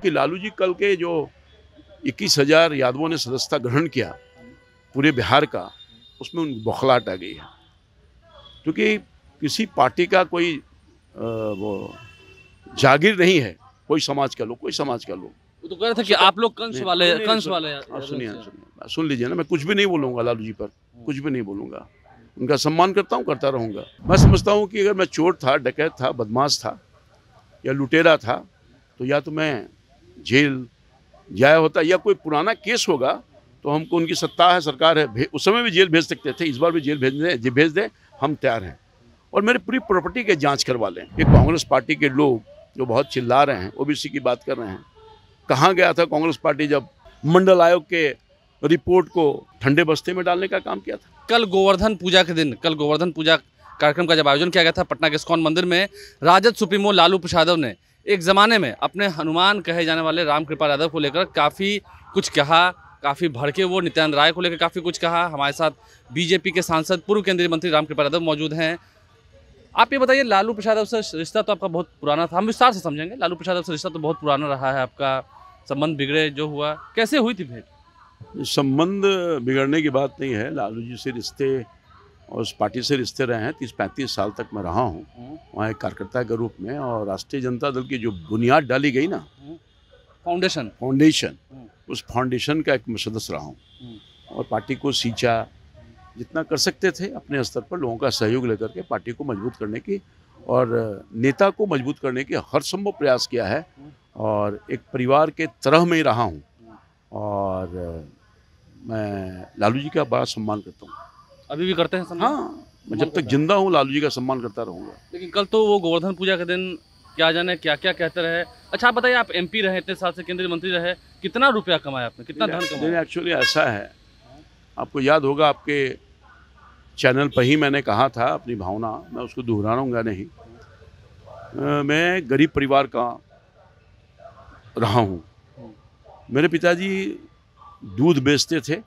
कि लालू जी कल के जो 21,000 यादवों ने सदस्यता ग्रहण किया पूरे बिहार का, उसमें उन बौखलाहट आ गई है। क्योंकि किसी पार्टी का कोई वो जागीर नहीं है, कोई समाज का लोग, कोई समाज का लोग। वो तो कह रहे थे कि आप लोग कंस वाले सुनिए सुन लीजिए ना, मैं कुछ भी नहीं बोलूँगा लालू जी पर, कुछ भी नहीं बोलूँगा। उनका सम्मान करता हूँ, करता रहूँगा। मैं समझता हूँ कि अगर मैं चोर था, डकैत था, बदमाश था या लुटेरा था, तो या तो मैं जेल जाया होता, या कोई पुराना केस होगा तो हमको, उनकी सत्ता है, सरकार है, उस समय भी जेल भेज सकते थे, इस बार भी जेल भेज दें, हम तैयार हैं। और मेरी पूरी प्रॉपर्टी के जांच करवा लें। ये कांग्रेस पार्टी के लोग जो बहुत चिल्ला रहे हैं, ओबीसी की बात कर रहे हैं, कहाँ गया था कांग्रेस पार्टी जब मंडल आयोग के रिपोर्ट को ठंडे बस्ते में डालने का काम किया था? कल गोवर्धन पूजा के दिन, कल गोवर्धन पूजा कार्यक्रम का जब आयोजन किया गया था पटना के इस्कॉन मंदिर में, राजद सुप्रीमो लालू प्रसाद ने एक ज़माने में अपने हनुमान कहे जाने वाले रामकृपाल यादव को लेकर काफ़ी कुछ कहा, काफ़ी भड़के। वो नित्यानंद राय को लेकर काफ़ी कुछ कहा। हमारे साथ बीजेपी के सांसद पूर्व केंद्रीय मंत्री रामकृपाल यादव मौजूद हैं। आप ये बताइए, लालू प्रसाद से रिश्ता तो आपका बहुत पुराना था, हम विस्तार से समझेंगे। लालू प्रसाद से रिश्ता तो बहुत पुराना रहा है आपका, संबंध बिगड़े जो हुआ, कैसे हुई थी भेंट? संबंध बिगड़ने की बात नहीं है। लालू जी से रिश्ते और उस पार्टी से रिश्ते रहे हैं। 30-35 साल तक मैं रहा हूँ वहाँ एक कार्यकर्ता के रूप में, और राष्ट्रीय जनता दल की जो बुनियाद डाली गई ना, फाउंडेशन, उस फाउंडेशन का एक सदस्य रहा हूँ। और पार्टी को सींचा, जितना कर सकते थे अपने स्तर पर लोगों का सहयोग लेकर के पार्टी को मजबूत करने की और नेता को मजबूत करने की हर संभव प्रयास किया है। और एक परिवार के तरह में ही रहा हूँ, और मैं लालू जी का बड़ा सम्मान करता हूँ। अभी भी करते हैं सम्मान? हाँ, मैं जब तक जिंदा हूँ लालू जी का सम्मान करता रहूँगा। लेकिन कल तो वो गोवर्धन पूजा के दिन क्या जाने क्या क्या कहते रहे। अच्छा, आप बताइए, आप एमपी रहे, इतने साल से केंद्रीय मंत्री रहे, कितना रुपया कमाया आपने, कितना धन कमाया? एक्चुअली ऐसा है, आपको याद होगा, आपके चैनल पर ही मैंने कहा था अपनी भावना, मैं उसको दोहराऊंगा नहीं। मैं गरीब परिवार का रहा हूँ। मेरे पिताजी दूध बेचते थे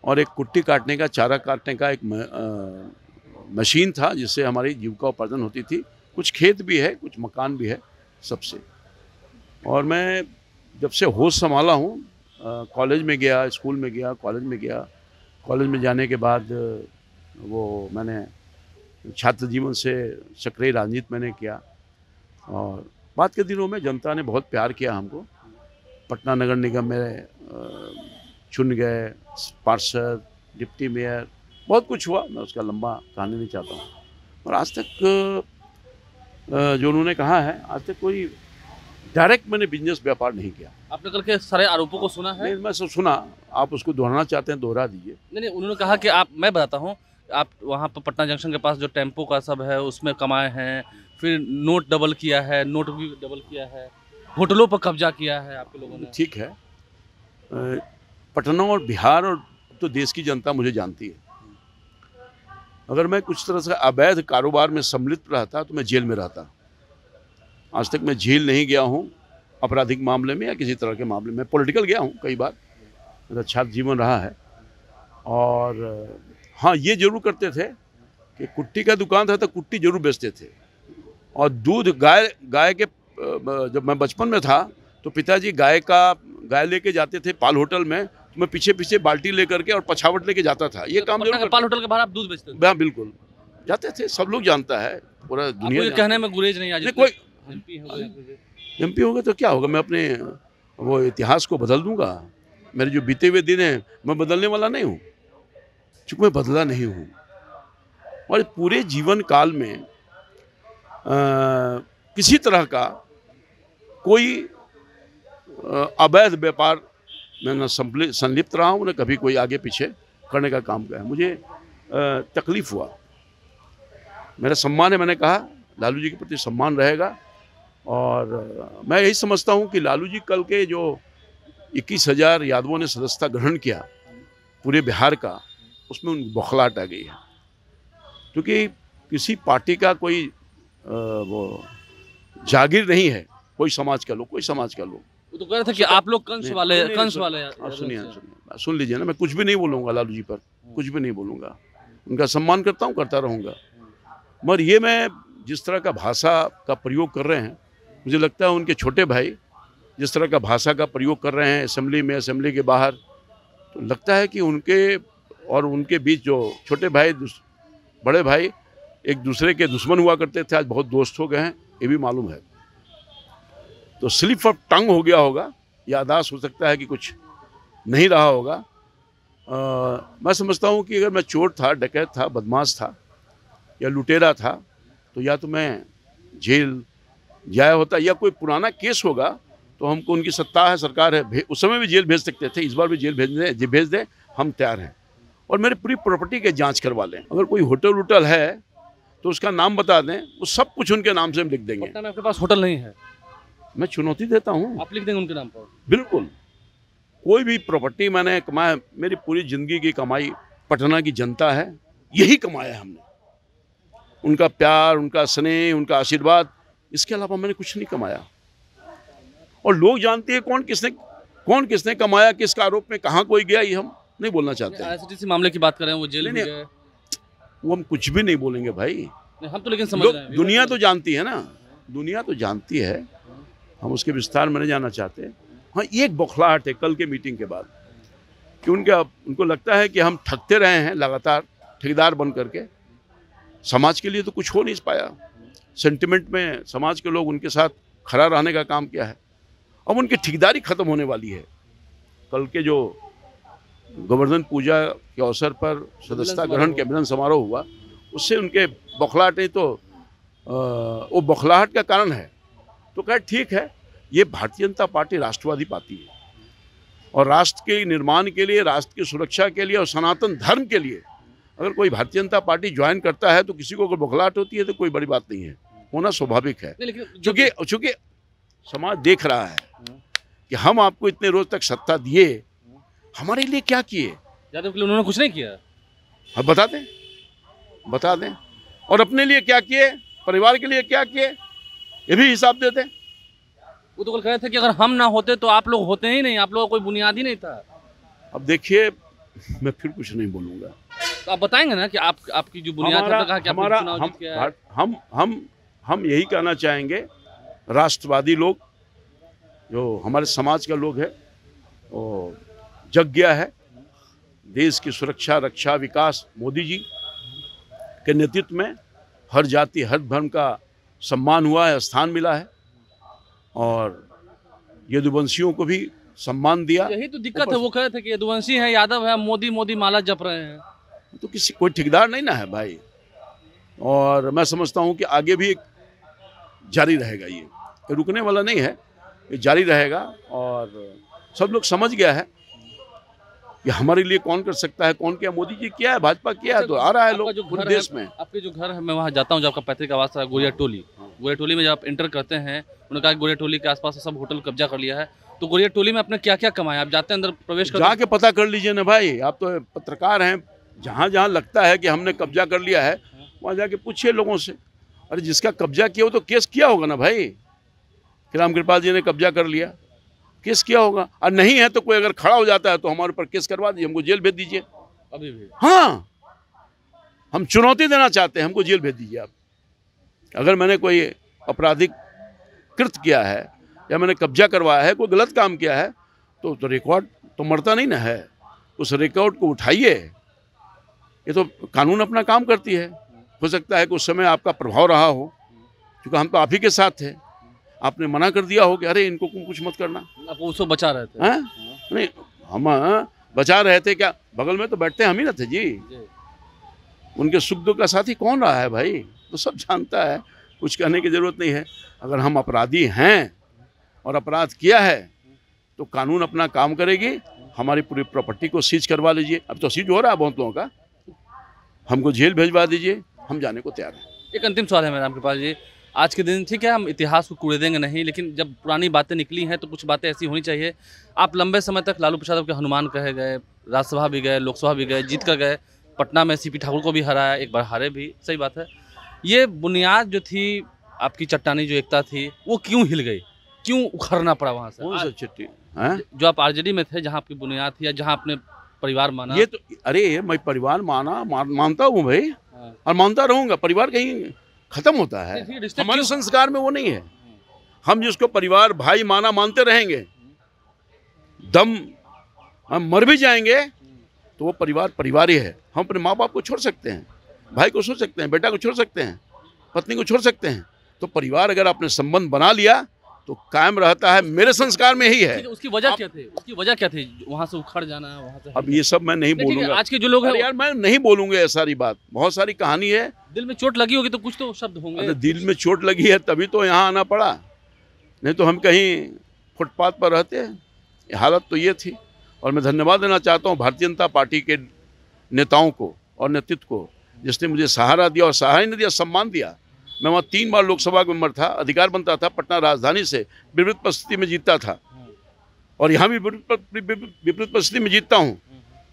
और एक कुट्टी काटने का, चारा काटने का एक मशीन था जिससे हमारी जीविका उपार्जन होती थी। कुछ खेत भी है, कुछ मकान भी है सबसे। और मैं जब से होश संभाला हूँ, कॉलेज में गया, स्कूल में गया, कॉलेज में गया। कॉलेज में जाने के बाद वो मैंने छात्र जीवन से सक्रिय राजनीति मैंने किया, और बाद के दिनों में जनता ने बहुत प्यार किया हमको। पटना नगर निगम में चुन गए, पार्षद, डिप्टी मेयर, बहुत कुछ हुआ। मैं उसका लंबा कहानी नहीं चाहता हूँ। और आज तक जो उन्होंने कहा है, आज तक कोई डायरेक्ट मैंने बिजनेस व्यापार नहीं किया। आपने कल के सारे आरोपों को सुना है? मैं सब सुना। आप उसको दोहराना चाहते हैं, दोहरा दीजिए। नहीं, उन्होंने कहा कि आप, मैं बताता हूँ, आप वहाँ पर पटना जंक्शन के पास जो टेम्पो का सब है उसमें कमाए हैं, फिर नोट डबल किया है, नोट भी डबल किया है, होटलों पर कब्जा किया है आपके लोगों ने। ठीक है, पटना और बिहार और तो देश की जनता मुझे जानती है। अगर मैं कुछ तरह से अवैध कारोबार में सम्मिलित रहता तो मैं जेल में रहता। आज तक मैं जेल नहीं गया हूँ आपराधिक मामले में या किसी तरह के मामले में। पॉलिटिकल गया हूँ कई बार, मेरा छात्र जीवन रहा है। और हाँ, ये जरूर करते थे कि कुट्टी का दुकान था तो कुट्टी जरूर बेचते थे। और दूध गाय के, जब मैं बचपन में था तो पिताजी गाय लेके जाते थे पाल होटल में, तो मैं पीछे पीछे बाल्टी लेकर के और पछावट लेके जाता था। ये काम जरूर। पाल होटल के बाहर आप दूध बेचते थे? हाँ बिल्कुल, जाते थे। सब लोग जानता है, पूरा दुनिया कहने में गुरेज नहीं। आज कोई एमपी होगा तो क्या होगा, मैं अपने वो इतिहास को बदल दूंगा। मेरे जो बीते हुए दिन हैं मैं बदलने वाला नहीं हूँ, चूँकि मैं बदला नहीं हूँ। और पूरे जीवन काल में किसी तरह का कोई अवैध व्यापार में न संलिप्त रहा हूँ, न कभी कोई आगे पीछे करने का काम किया है। मुझे तकलीफ हुआ। मेरा सम्मान है, मैंने कहा लालू जी के प्रति सम्मान रहेगा। और मैं यही समझता हूँ कि लालू जी कल के जो 21,000 यादवों ने सदस्यता ग्रहण किया पूरे बिहार का, उसमें उन बौखलाहट आ गई है। क्योंकि किसी पार्टी का कोई वो जागीर नहीं है, कोई समाज का लोग, कोई समाज का लोग। वो तो कह रहे थे कि आप लोग कंस वाले सुनिए सुन लीजिए ना, मैं कुछ भी नहीं बोलूँगा लालू जी पर, कुछ भी नहीं बोलूँगा। उनका सम्मान करता हूँ, करता रहूँगा। मगर ये मैं जिस तरह का भाषा का प्रयोग कर रहे हैं, मुझे लगता है उनके छोटे भाई जिस तरह का भाषा का प्रयोग कर रहे हैं असेंबली में, असेंबली के बाहर, तो लगता है कि उनके और उनके बीच जो छोटे भाई बड़े भाई एक दूसरे के दुश्मन हुआ करते थे, आज बहुत दोस्त हो गए हैं, ये भी मालूम है। तो स्लिप ऑफ टंग हो गया होगा, याददाश्त हो सकता है कि कुछ नहीं रहा होगा। मैं समझता हूँ कि अगर मैं चोर था, डकैत था, बदमाश था या लुटेरा था, तो या तो मैं जेल जाया होता, या कोई पुराना केस होगा तो हमको, उनकी सत्ता है, सरकार है, उस समय भी जेल भेज सकते थे, इस बार भी जेल भेज दें, हम तैयार हैं। और मेरे पूरी प्रॉपर्टी के जांच करवा लें। अगर कोई होटल वोटल है तो उसका नाम बता दें, वो सब कुछ उनके नाम से हम लिख देंगे। पटना में आपके पास होटल नहीं है? मैं चुनौती देता हूँ, आप लिख देंगे उनके नाम पर? बिल्कुल। कोई भी प्रॉपर्टी मैंने कमाया, मेरी पूरी जिंदगी की कमाई पटना की जनता है, यही कमाया है हमने, उनका प्यार, उनका स्नेह, उनका आशीर्वाद, इसके अलावा मैंने कुछ नहीं कमाया। और लोग जानते हैं कौन किसने कमाया, किसका आरोप में कहाँ कोई गया, ये हम नहीं बोलना चाहते हैं। IRCTC मामले की बात करें, वो जेल में गए, वो हम कुछ भी नहीं बोलेंगे भाई, हम तो लेकिन समझ रहे हैं, दुनिया तो जानती है ना, दुनिया तो जानती है, हम उसके विस्तार में नहीं जाना चाहते। हाँ, एक बौखलाहट है कल के मीटिंग के बाद कि उनको लगता है कि हम ठगते रहे हैं लगातार, ठेकेदार बन करके, समाज के लिए तो कुछ हो नहीं पाया। सेंटिमेंट में समाज के लोग उनके साथ खड़ा रहने का काम किया है, अब उनकी ठेकेदारी खत्म होने वाली है। कल के जो गोवर्धन पूजा के अवसर पर सदस्यता ग्रहण के अभिनंदन समारोह हुआ, उससे उनके बौखलाहट नहीं तो वो बौखलाहट का कारण है। तो कहे ठीक है, ये भारतीय जनता पार्टी राष्ट्रवादी पार्टी है और राष्ट्र के निर्माण के लिए, राष्ट्र की सुरक्षा के लिए और सनातन धर्म के लिए अगर कोई भारतीय जनता पार्टी ज्वाइन करता है तो किसी को अगर बौखलाहट होती है तो कोई बड़ी बात नहीं है, होना स्वाभाविक है। चूंकि समाज देख रहा है कि हम आपको इतने रोज तक सत्ता दिए, हमारे लिए क्या किए? यादव के लिए उन्होंने कुछ नहीं किया। अब बता दें और अपने लिए क्या किए, परिवार के लिए क्या किए, ये भी हिसाब देते। वो तो कल कह रहे थे कि अगर हम ना होते तो आप लोग होते ही नहीं, आप लोगों का कोई बुनियाद ही नहीं था। अब देखिए, मैं फिर कुछ नहीं बोलूंगा। तो आप बताएंगे ना कि आपकी जो बुनियाद है, कहा कि हमारा हम यही कहना चाहेंगे, राष्ट्रवादी लोग जो हमारे समाज का लोग है वो जग गया है। देश की सुरक्षा, रक्षा, विकास मोदी जी के नेतृत्व में हर जाति, हर धर्म का सम्मान हुआ है, स्थान मिला है और यदुवंशियों को भी सम्मान दिया। यही तो दिक्कत है, वो कह रहे थे कि यदुवंशी है, यादव है, मोदी माला जप रहे हैं। तो कोई ठेकेदार नहीं ना है भाई, और मैं समझता हूँ कि आगे भी जारी रहेगा, ये रुकने वाला नहीं है, ये जारी रहेगा। और सब लोग समझ गया है कि हमारे लिए कौन कर सकता है, कौन क्या, मोदी जी किया है, भाजपा किया है, तो आ रहा है लोग पूरे देश में। आपके जो घर है, मैं वहाँ जाता हूँ, जब आपका पैतृक आवास था गोरिया टोली में जब आप एंटर करते हैं, उन्होंने कहा गोरिया टोली के आसपास सब होटल कब्जा कर लिया है। तो गोरिया टोली में आपने क्या क्या कमाया? आप जाते हैं अंदर प्रवेश कर, जाके पता कर लीजिए ना भाई, आप तो पत्रकार हैं, जहाँ जहाँ लगता है कि हमने कब्जा कर लिया है वहाँ जाके पूछिए लोगों से। अरे जिसका कब्जा किया हो तो केस किया होगा ना भाई, कि रामकृपाल जी ने कब्जा कर लिया, केस किया होगा। और नहीं है तो कोई अगर खड़ा हो जाता है तो हमारे ऊपर केस करवा दीजिए, हमको जेल भेज दीजिए अभी भी। हाँ, हम चुनौती देना चाहते हैं, हमको जेल भेज दीजिए आप। अगर मैंने कोई आपराधिक कृत्य किया है या मैंने कब्जा करवाया है, कोई गलत काम किया है, तो रिकॉर्ड तो मरता नहीं ना है, उस रिकॉर्ड को उठाइए। ये तो कानून अपना काम करती है। हो सकता है कि उस समय आपका प्रभाव रहा हो, क्योंकि हम तो आप ही के साथ थे, आपने मना कर दिया हो कि अरे इनको कुछ मत करना, आप उसको बचा रहे थे। नहीं, हम बचा रहे थे क्या? बगल में तो बैठते हम ही ना थे जी। उनके सुख दुख का साथी कौन रहा है भाई, तो सब जानता है, कुछ कहने की जरूरत नहीं है। अगर हम अपराधी हैं और अपराध किया है तो कानून अपना काम करेगी। हमारी पूरी प्रॉपर्टी को सीज करवा लीजिए, अब तो सीज हो रहा है बहुत लोगों का, हमको जेल भेजवा दीजिए, हम जाने को तैयार हैं। एक अंतिम सवाल है मेरा रामकृपाल जी, आज के दिन ठीक है हम इतिहास को कूड़ेंगे नहीं, लेकिन जब पुरानी बातें निकली हैं तो कुछ बातें ऐसी होनी चाहिए। आप लंबे समय तक लालू प्रसाद के हनुमान कहे गए, राज्यसभा भी गए, लोकसभा भी गए, जीत कर गए, पटना में सीपी ठाकुर को भी हराया, एक बार हारे भी, सही बात है। ये बुनियाद जो थी आपकी, चट्टानी जो एकता थी, वो क्यों हिल गई, क्यों उखड़ना पड़ा वहाँ से? कौन सा चिट्ठी जो आप आरजेडी में थे, जहाँ आपकी बुनियाद थी या जहाँ आपने परिवार माना? ये तो अरे मैं परिवार मानता हूँ भाई, और मानता रहूंगा। परिवार कहीं खत्म होता है, हमारे संस्कार में वो नहीं है। हम जिसको परिवार भाई माना मानते रहेंगे, दम हम मर भी जाएंगे तो वो परिवार परिवार ही है। हम अपने माँ बाप को छोड़ सकते हैं, भाई को छोड़ सकते हैं, बेटा को छोड़ सकते हैं, पत्नी को छोड़ सकते हैं, तो परिवार अगर आपने संबंध बना लिया तो कायम रहता है। मेरे संस्कार में ही है। उसकी वजह क्या थी? उसकी वजह क्या थी वहाँ से उखड़ जाना, वहाँ से? अब ये सब मैं नहीं बोलूंगा। आज के जो लोग हैं यार मैं नहीं बोलूंगा ये सारी बात, बहुत सारी कहानी है। दिल में चोट लगी होगी तो कुछ तो शब्द होंगे। अरे दिल में चोट लगी है तभी तो यहाँ आना पड़ा, नहीं तो हम कहीं फुटपाथ पर रहते हैं। हालत तो ये थी। और मैं धन्यवाद देना चाहता हूँ भारतीय जनता पार्टी के नेताओं को और नेतृत्व को, जिसने मुझे सहारा दिया, और सहारा ही नहीं दिया, सम्मान दिया। मैं वहाँ 3 बार लोकसभा का मेंबर था, अधिकार बनता था, पटना राजधानी से विपरीत परिस्थिति में जीतता था, और यहाँ भी विपरीत परिस्थिति में जीतता हूँ।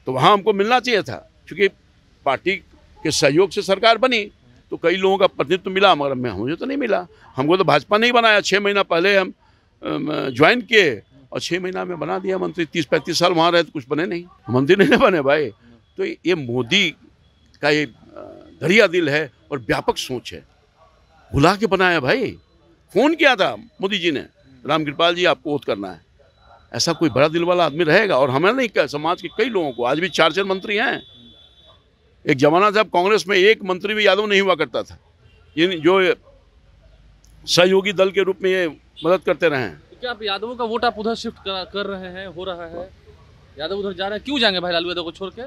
तो वहाँ हमको मिलना चाहिए था, क्योंकि पार्टी के सहयोग से सरकार बनी तो कई लोगों का प्रतिनिधित्व मिला, मगर मुझे तो नहीं मिला। हमको तो भाजपा नहीं बनाया। 6 महीना पहले हम ज्वाइन किए और 6 महीना में बना दिया मंत्री। 30-35 साल वहाँ रहे तो कुछ बने नहीं, मंत्री नहीं बने भाई। तो ये मोदी का ये दरिया दिल है और व्यापक सोच है, बुला के बनाया भाई। फोन किया था मोदी जी ने, रामकृपाल जी आपको वोट करना है। ऐसा कोई बड़ा दिल वाला आदमी रहेगा? और हमें नहीं कहा, समाज के कई लोगों को आज भी 4 मंत्री हैं। एक जमाना था कांग्रेस में एक मंत्री भी यादव नहीं हुआ करता था, ये जो सहयोगी दल के रूप में ये मदद करते रहे हैं। क्या आप यादवों का वोट आप उधर शिफ्ट कर रहे हैं, हो रहा है? यादव उधर जा रहे हैं, क्यों जाएंगे भाई लालू यादव को छोड़ के?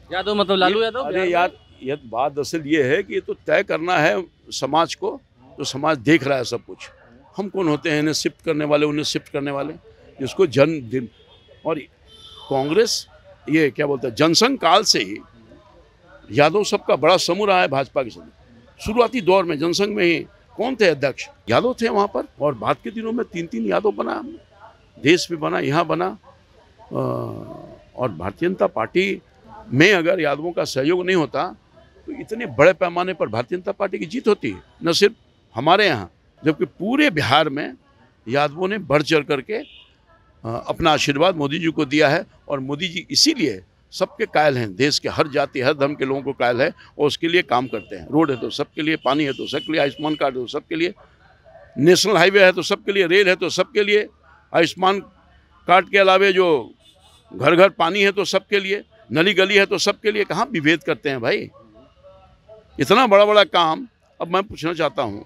यादव मतलब लालू यादव? अरे यार ये बात दरअसल ये है कि ये तो तय करना है समाज को, तो समाज देख रहा है सब कुछ। हम कौन होते हैं इन्हें शिफ्ट करने वाले, उन्हें शिफ्ट करने वाले? जिसको जन्मदिन और कांग्रेस ये क्या बोलते हैं, जनसंघ काल से ही यादव सबका बड़ा समूह रहा है भाजपा के साथ। शुरुआती दौर में जनसंघ में ही कौन थे अध्यक्ष? यादव थे वहाँ पर। और बाद के दिनों में 3-3 यादव बना, देश भी बना, यहाँ बना। और भारतीय जनता पार्टी में अगर यादवों का सहयोग नहीं होता तो इतने बड़े पैमाने पर भारतीय जनता पार्टी की जीत होती है। न सिर्फ हमारे यहाँ, जबकि पूरे बिहार में यादवों ने बढ़ चढ़ करके अपना आशीर्वाद मोदी जी को दिया है। और मोदी जी इसीलिए सबके कायल हैं, देश के हर जाति हर धर्म के लोगों को कायल है और उसके लिए काम करते हैं। रोड है तो सबके लिए, पानी है तो सबके लिए, आयुष्मान कार्ड है तो सबके लिए, नेशनल हाईवे है तो सबके लिए, रेल है तो सबके लिए, आयुष्मान कार्ड के अलावे जो घर घर पानी है तो सबके लिए, नली गली है तो सबके लिए। कहाँ विभेद करते हैं भाई? इतना बड़ा बड़ा काम। अब मैं पूछना चाहता हूँ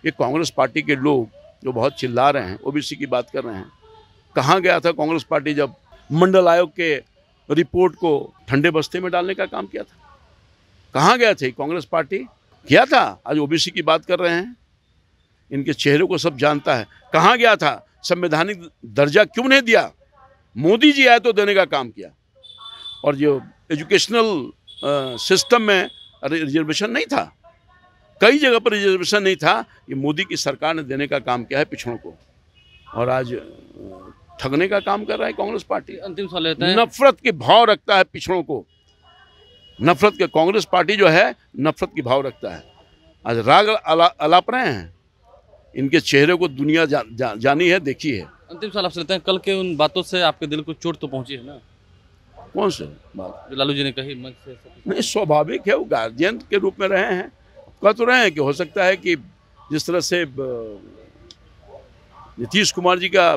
कि कांग्रेस पार्टी के लोग जो बहुत चिल्ला रहे हैं, ओबीसी की बात कर रहे हैं, कहाँ गया था कांग्रेस पार्टी जब मंडल आयोग के रिपोर्ट को ठंडे बस्ते में डालने का काम किया था? कहाँ गया थे कांग्रेस पार्टी? किया था। आज ओबीसी की बात कर रहे हैं, इनके चेहरे को सब जानता है। कहाँ गया था? संवैधानिक दर्जा क्यों नहीं दिया? मोदी जी आए तो देने का काम किया। और जो एजुकेशनल सिस्टम में रिजर्वेशन नहीं था, कई जगह पर रिजर्वेशन नहीं था, ये मोदी की सरकार ने देने का काम किया है पिछड़ों को। और आज ठगने का काम कर रहा है कांग्रेस पार्टी। अंतिम सवाल लेते हैं। नफरत के भाव रखता है पिछड़ों को, नफरत के। कांग्रेस पार्टी जो है नफरत की भाव रखता है। आज राग अलाप रहे हैं, इनके चेहरे को दुनिया जानी है, देखी है। अंतिम सवाल आपसे लेते हैं। कल के उन बातों से आपके दिल को चोट तो पहुंची है ना? कौन से बात? जो लालू जी ने कही मंच से। नहीं, स्वाभाविक है, वो गार्जियन के रूप में रहे हैं, कह तो रहे हैं कि हो सकता है कि जिस तरह से नीतीश कुमार जी का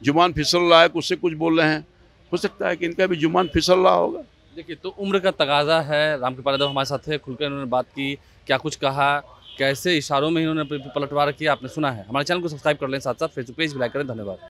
जुबान फिसल रहा है, उससे कुछ बोल रहे हैं, हो सकता है कि इनका भी जुबान फिसल रहा होगा। देखिए, तो उम्र का तकाजा है। रामकृपाल यादव हमारे साथ है, खुलकर इन्होंने बात की, क्या कुछ कहा, कैसे इशारों में इन्होंने पलटवार किया, आपने सुना है। हमारे चैनल को सब्सक्राइब कर लें, साथ साथ फेसबुक पेज भी लाइक करें। धन्यवाद।